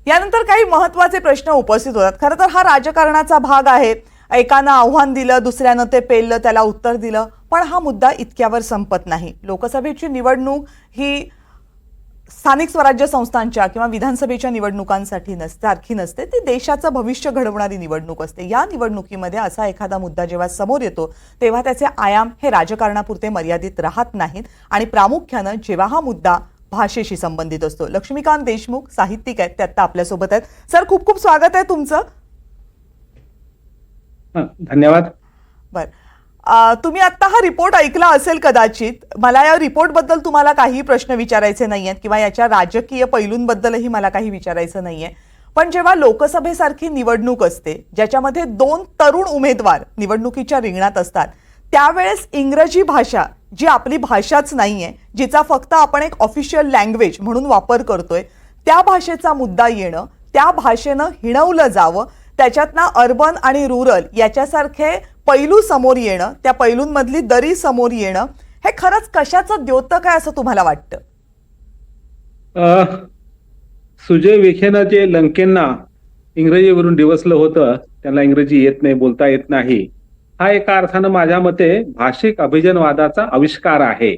यानंतर काही महत्त्वाचे प्रश्न उपस्थित होतात. खरं तर हा राजकारणाचा भाग आहे. एकानं आव्हान दिलं, दुसऱ्यानं ते पेललं, त्याला उत्तर दिलं. पण हा मुद्दा इतक्यावर संपत नाही. लोकसभेची निवडणूक ही स्थानिक स्वराज्य संस्थांच्या किंवा विधानसभेच्या निवडणुकांसाठी सारखी नसते. ती देशाचं भविष्य घडवणारी निवडणूक असते. या निवडणुकीमध्ये असा एखादा मुद्दा जेव्हा समोर येतो तेव्हा त्याचे आयाम हे राजकारणापुरते मर्यादित राहत नाहीत आणि प्रामुख्यानं जेव्हा हा मुद्दा भाषेशी संबंधित असतो. लक्ष्मीकांत देशमुख साहित्यिक आहेत, ते आता आपल्यासोबत आहेत. सर, खूप खूप स्वागत आहे तुमचं. धन्यवाद. बर, तुम्ही आता हा रिपोर्ट ऐकला असेल कदाचित. मला या रिपोर्टबद्दल तुम्हाला काही प्रश्न विचारायचे नाहीयेत किंवा याच्या राजकीय पैलूंबद्दलही मला काही विचारायचं नाहीये. पण जेव्हा लोकसभेसारखी निवडणूक असते ज्याच्यामध्ये 2 तरुण उमेदवार निवडणुकीच्या रिंगणात असतात, त्यावेळेस इंग्रजी भाषा जी आपली भाषाच नाहीये, जिचा फक्त आपण एक ऑफिशियल लँग्वेज म्हणून वापर करतोय, त्या भाषेचा मुद्दा येणं, त्या भाषेनं हिणवलं जावं, त्याच्यातनं अर्बन आणि रुरल याच्यासारखे पैलू समोर येणं, त्या पैलूंमधली दरी समोर येणं, हे खरंच कशाचं द्योतक आहे असं तुम्हाला वाटतं? सुजय विखेनं जे लंकेंना इंग्रजीवरून डिवचलं होतं, त्यांना इंग्रजी येत नाही, बोलता येत नाही, हा एका अर्थानं माझ्या मते भाषिक अभिजनवादाचा आविष्कार आहे,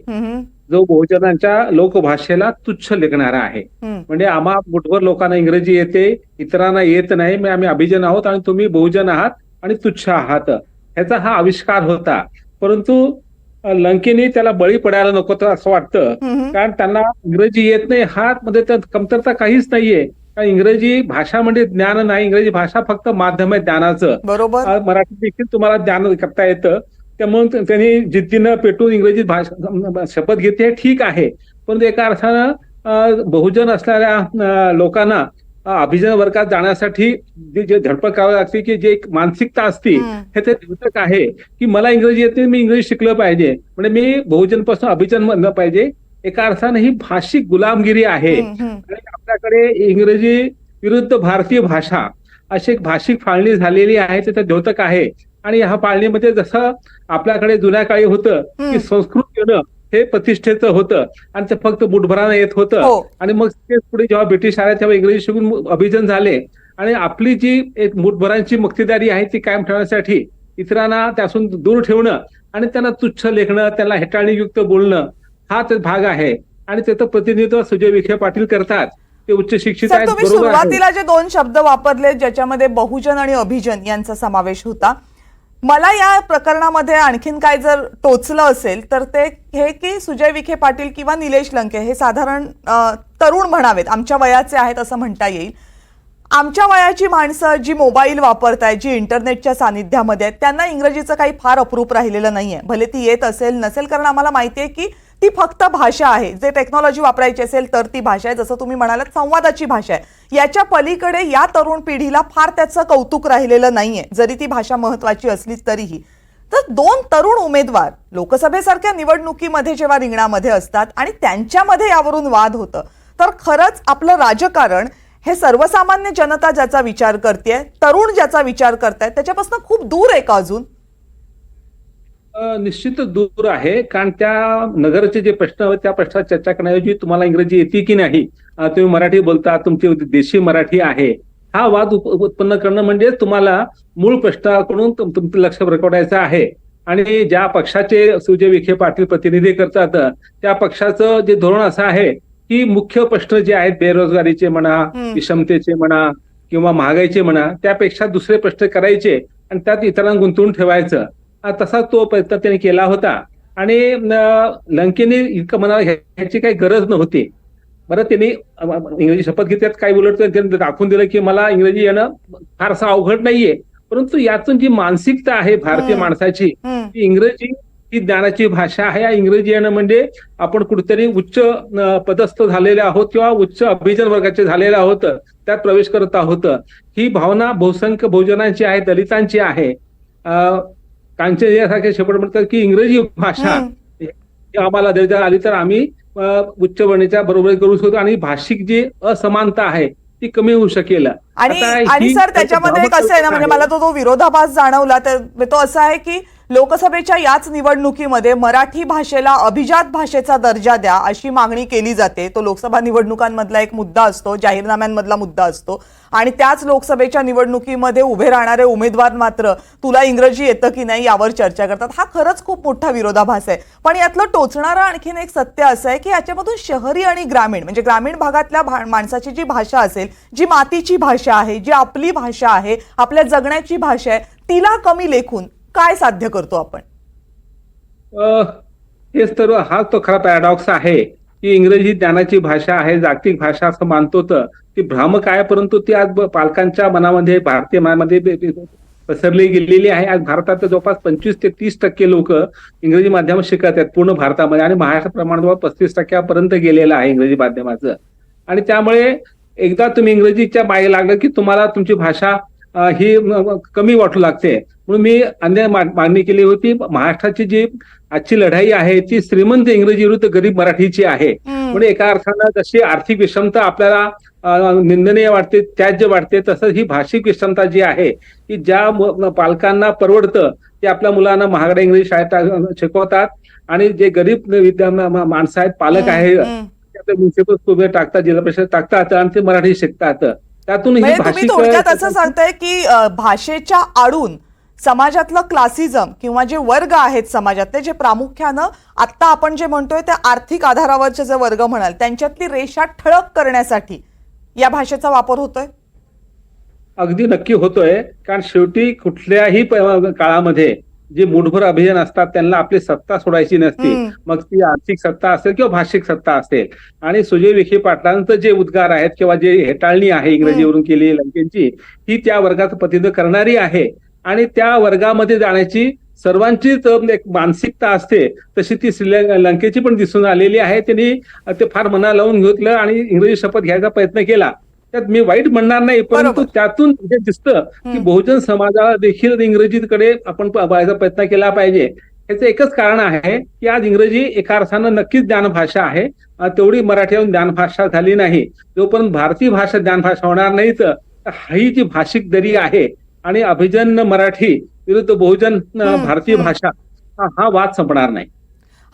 जो बहुजनांच्या लोकभाषेला तुच्छ लेखणारा आहे. म्हणजे आम्हा मुठभर लोकांना इंग्रजी येते, इतरांना येत नाही, आम्ही अभिजन आहोत आणि तुम्ही बहुजन आहात आणि तुच्छ आहात, ह्याचा हा आविष्कार होता. परंतु लंकेनी त्याला बळी पडायला नको तर असं वाटतं, कारण त्यांना इंग्रजी येत नाही, हा मध्ये कमतरता काहीच नाहीये. कारण इंग्रजी भाषा म्हणजे ज्ञान नाही, इंग्रजी भाषा फक्त माध्यम आहे ज्ञानाचं. बरोबर. मराठी देखील तुम्हाला ज्ञान करता येतं. त्यामुळे त्यांनी जिद्दीनं पेटून इंग्रजी भाषा शपथ घेते, ठीक आहे. परंतु एका अर्थानं बहुजन असणाऱ्या लोकांना अभिजन वर्गात जाण्यासाठी जे धडपड करावी लागते, की जे एक मानसिकता असते, हे ते द्योतक आहे की मला इंग्रजी येते, मी इंग्रजी शिकलं पाहिजे, म्हणजे मी बहुजन पासून अभिजन बनलं पाहिजे. एका अर्थानं ही भाषिक गुलामगिरी आहे. आणि आपल्याकडे इंग्रजी विरुद्ध भारतीय भाषा अशी एक भाषिक फाळणी झालेली आहे, ते द्योतक आहे. आणि ह्या फाळणीमध्ये जसं आपल्याकडे जुन्या काळी होतं की संस्कृत येणं हे प्रतिष्ठेचं होतं आणि ते फक्त मुठभरानं येत होतं, आणि मग ते पुढे जेव्हा ब्रिटिश आले तेव्हा इंग्रजी शिकून अभिजन झाले. आणि आपली जी एक मुठभरांची मक्तेदारी आहे ती कायम ठेवण्यासाठी इतरांना त्यापासून दूर ठेवणं आणि त्यांना तुच्छ लेखणं, त्यांना हेटाळणीयुक्त बोलणं, हा ते भाग आहे. आणि त्याचं प्रतिनिधित्व सुजय विखे पाटील करतात. ते उच्च शिक्षित आहेत. तुम्ही सुरुवातीला जे 2 शब्द वापरले ज्याच्यामध्ये बहुजन आणि अभिजन यांचा समावेश होता, मला या प्रकरणामध्ये आणखीन काय जर टोचलं असेल तर ते हे की सुजय विखे पाटील किंवा निलेश लंके हे साधारण तरुण म्हणावेत, आमच्या वयाचे आहेत असं म्हणता येईल. आमच्या वयाची माणसं जी मोबाईल वापरतायत, जी इंटरनेटच्या सानिध्यामध्ये आहेत, त्यांना इंग्रजीचं काही फार अप्रूप राहिलेलं नाहीये. भले ती येत असेल नसेल, कारण आम्हाला माहिती आहे की ती फक्त भाषा आहे. जे टेक्नॉलॉजी वापरायची असेल तर ती भाषा आहे, जसं तुम्ही म्हणालात संवादाची भाषा आहे. याच्या पलीकडे या तरुण पिढीला फार त्याचं कौतुक राहिलेलं नाहीये, जरी ती भाषा महत्वाची असली तरीही. तर 2 तरुण उमेदवार लोकसभेसारख्या निवडणुकीमध्ये जेव्हा रिंगणामध्ये असतात आणि त्यांच्यामध्ये यावरून वाद होतं, तर खरंच आपलं राजकारण हे सर्वसामान्य जनता ज्याचा विचार करते, तरुण ज्याचा विचार करतायत, त्याच्यापासून खूप दूर आहे का अजून? निश्चितच दूर आहे. कारण त्या नगरचे जे प्रश्न आहेत त्या प्रश्नावर चर्चा करण्याऐवजी तुम्हाला इंग्रजी येते की नाही, तुम्ही मराठी बोलता, तुमची देशी मराठी आहे, हा वाद उत्पन्न करणं म्हणजे तुम्हाला मूळ प्रश्नाकडून तुमचं लक्ष भरकवायचं आहे. आणि ज्या पक्षाचे सुजय विखे पाटील प्रतिनिधी करतात त्या पक्षाचं जे धोरण असं आहे की मुख्य प्रश्न जे आहेत बेरोजगारीचे म्हणा, विषमतेचे म्हणा किंवा महागाईचे म्हणा, त्यापेक्षा दुसरे प्रश्न करायचे आणि त्यात इतरांना गुंतवून ठेवायचं. तसा तो प्रयत्न त्यांनी केला होता. आणि लंकेने इतकं म्हणाला ह्याची काही गरज नव्हती. बरं, त्यांनी इंग्रजी शपथ घेतल्यात काही उलट त्यांनी दाखवून दिलं की मला इंग्रजी येणं फारसं अवघड नाहीये. परंतु यातून जी मानसिकता आहे भारतीय माणसाची, ती इंग्रजी ही ज्ञानाची भाषा आहे. इंग्रजी येणं म्हणजे आपण कुठेतरी उच्च पदस्थ झालेले आहोत किंवा उच्च अभिजन वर्गाचे झालेले आहोत, त्यात प्रवेश करत आहोत. ही भावना बहुसंख्य बहुजनांची आहे, दलितांची आहे. कांचन यासारखे शेपट म्हणतात की इंग्रजी भाषा आम्हाला देता आली तर आम्ही उच्च वर्णीच्या बरोबरी करू शकतो आणि भाषिक जी असमानता आहे ती कमी होऊ शकेल. आणि आता आणि ही सर त्याच्यामध्ये कसं आहे ना, म्हणजे मला तो विरोधाभास जाणवला तर तो असा आहे की लोकसभेच्या याच निवडणुकीमध्ये मराठी भाषेला अभिजात भाषेचा दर्जा द्या अशी मागणी केली जाते. तो लोकसभा निवडणुकांमधला एक मुद्दा असतो, जाहीरनाम्यांमधला मुद्दा असतो. आणि त्याच लोकसभेच्या निवडणुकीमध्ये उभे राहणारे उमेदवार मात्र तुला इंग्रजी येतं की नाही यावर चर्चा करतात. हा खरंच खूप मोठा विरोधाभास आहे. पण यातलं टोचणारं आणखीन एक सत्य असं आहे की याच्यामधून शहरी आणि ग्रामीण, म्हणजे ग्रामीण भागातल्या माणसाची जी भाषा असेल, जी मातीची भाषा आहे, जी आपली भाषा आहे, आपल्या जगण्याची भाषा आहे, तिला कमी लेखून काय साध्य करतो आपण? हेच तर हा तो खरा पॅराडॉक्स आहे की इंग्रजी ज्ञानाची भाषा आहे, जागतिक भाषा असं मानतो तर ती भ्रामक आहे. परंतु ती आज पालकांच्या मनामध्ये, भारतीय मनामध्ये पसरली गेलेली आहे. आज भारतात जवळपास 25 ते 30% लोक इंग्रजी माध्यमात शिकत आहेत पूर्ण भारतामध्ये, आणि महाराष्ट्र प्रमाण जवळ 35% गेलेलं आहे इंग्रजी माध्यमाचं. आणि त्यामुळे एकदा तुम्ही इंग्रजीच्या मागे लागलं की तुम्हाला तुमची भाषा ही कमी वाटू लागते. म्हणून मी अन्य मागणी केली होती, महाराष्ट्राची जी आजची लढाई आहे ती श्रीमंत इंग्रजी विरुद्ध गरीब मराठीची आहे. म्हणजे एका अर्थानं जशी आर्थिक विषमता आपल्याला निंदनीय वाटते, त्याज्य वाटते, तसंच ही भाषिक विषमता जी आहे की ज्या पालकांना परवडतं ते आपल्या मुलांना महागड्या इंग्रजी शाळेत शिकवतात, आणि जे गरीब माणसं आहेत, पालक आहेत, म्युन्सिपल टाकतात, जिल्हा परिषद टाकतात आणि ते मराठी शिकतात. त्यातून ही तुम्ही थोडक्यात असं सांगताय की भाषेच्या आडून समाजातलं क्लासिझम किंवा जे वर्ग आहेत समाजातले, जे प्रामुख्यानं आता आपण जे म्हणतोय त्या आर्थिक आधारावरचे जे वर्ग म्हणाल, त्यांच्यातली रेषा ठळक करण्यासाठी या भाषेचा वापर होतोय? अगदी नक्की होतोय. कारण शेवटी कुठल्याही काळामध्ये जे मुठभर अभियान असतात त्यांना आपली सत्ता सोडायची नसते, मग ती आर्थिक सत्ता असेल किंवा भाषिक सत्ता असेल. आणि सुजय विखे पाटलांचं जे उद्गार आहेत किंवा जे हेटाळणी आहे इंग्रजीवरून केलेली लंकेची, ही त्या वर्गाचं प्रतिनिधित्व करणारी आहे. आणि त्या वर्गामध्ये जाण्याची सर्वांचीच एक मानसिकता असते, तशी ती लंकेची पण दिसून आलेली आहे. त्यांनी ते फार मना लावून घेतलं आणि इंग्रजी शपथ घ्यायचा प्रयत्न केला. त्यात मी वाईट म्हणणार नाही, परंतु त्यातून जे दिसतं की बहुजन समाजाला देखील इंग्रजीकडे आपण बघायचा प्रयत्न केला पाहिजे. याचं एकच कारण आहे की आज इंग्रजी एका अर्थानं नक्कीच ज्ञानभाषा आहे, तेवढी मराठीहून ज्ञानभाषा झाली नाही. जोपर्यंत भारतीय भाषा ज्ञानभाषा होणार नाही तर ही जी भाषिक दरी आहे आणि अभिजन मराठी विरुद्ध बहुजन भारतीय भाषा, हा वाद संपणार नाही.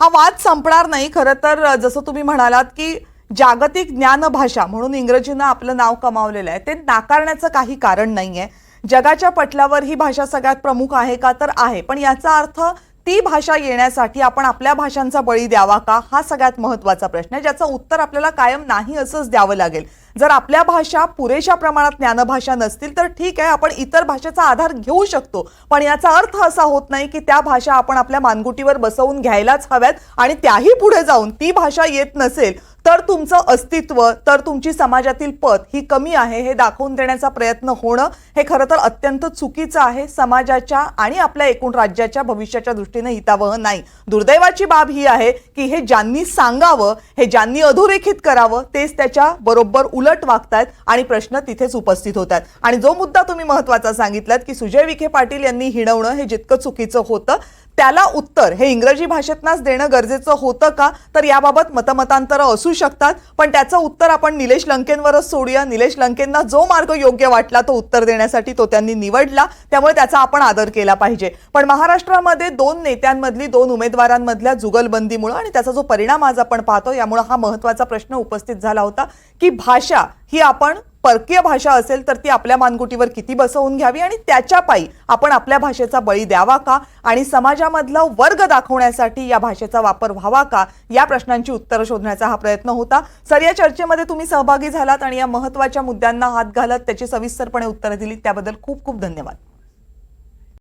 हा वाद संपणार नाही. खरं तर जसं तुम्ही म्हणालात की जागतिक ज्ञान भाषा म्हणून इंग्रजीनं आपलं नाव कमावलेलं आहे, ते नाकारण्याचं काही कारण नाहीये. जगाच्या पटलावर ही भाषा सगळ्यात प्रमुख आहे का? तर आहे. पण याचा अर्थ ती भाषा येण्यासाठी आपण आपल्या भाषांचा बळी द्यावा का? हा सगळ्यात महत्त्वाचा प्रश्न आहे, ज्याचं उत्तर आपल्याला कायम नाही असंच द्यावं लागेल. जर आपल्या भाषा पुरेशा प्रमाणात ज्ञानभाषा नसतील तर ठीक आहे, आपण इतर भाषेचा आधार घेऊ शकतो. पण याचा अर्थ असा होत नाही की त्या भाषा आपण आपल्या मानगुटीवर बसवून घ्यायलाच हव्यात, आणि त्याही पुढे जाऊन ती भाषा येत नसेल तर तुमचं अस्तित्व, तर तुमची समाजातील पत ही कमी आहे हे दाखवून देण्याचा प्रयत्न होणं हे खरं तर अत्यंत चुकीचं आहे. समाजाच्या आणि आपल्या एकूण राज्याच्या भविष्याच्या दृष्टीने हितावह नाही. दुर्दैवाची बाब ही आहे की हे ज्यांनी सांगावं, हे ज्यांनी अधोरेखित करावं, तेच त्याच्या बरोबर उलट वागतायत आणि प्रश्न तिथेच उपस्थित होतात. आणि जो मुद्दा तुम्ही महत्त्वाचा सांगितलात की सुजय विखे पाटील यांनी हिणवणं हे जितकं चुकीचं होतं, त्याला उत्तर हे इंग्रजी भाषेतनंच देणं गरजेचं होतं का? तर याबाबत मतमतांतरं असू शकतात, पण त्याचं उत्तर आपण निलेश लंकेंवरच सोडूया. निलेश लंकेंना जो मार्ग योग्य वाटला तो उत्तर देण्यासाठी तो त्यांनी निवडला, त्यामुळे त्याचा आपण आदर केला पाहिजे. पण महाराष्ट्रामध्ये दोन नेत्यांमधली, दोन उमेदवारांमधल्या जुगलबंदीमुळे आणि त्याचा जो परिणाम आज आपण पाहतो, यामुळे हा महत्त्वाचा प्रश्न उपस्थित झाला होता की भाषा ही आपण परकीय भाषा असेल तर ती आपल्या मानगुटीवर किती बसवून घ्यावी, आणि त्याच्या पायी आपण आपल्या भाषेचा बळी द्यावा का, आणि समाजामधला वर्ग दाखवण्यासाठी या भाषेचा वापर व्हावा का, या प्रश्नांची उत्तरं शोधण्याचा हा प्रयत्न होता. सर, या चर्चेमध्ये तुम्ही सहभागी झालात आणि या महत्त्वाच्या मुद्द्यांना हात घालत त्याची सविस्तरपणे उत्तरं दिलीत, त्याबद्दल खूप खूप धन्यवाद.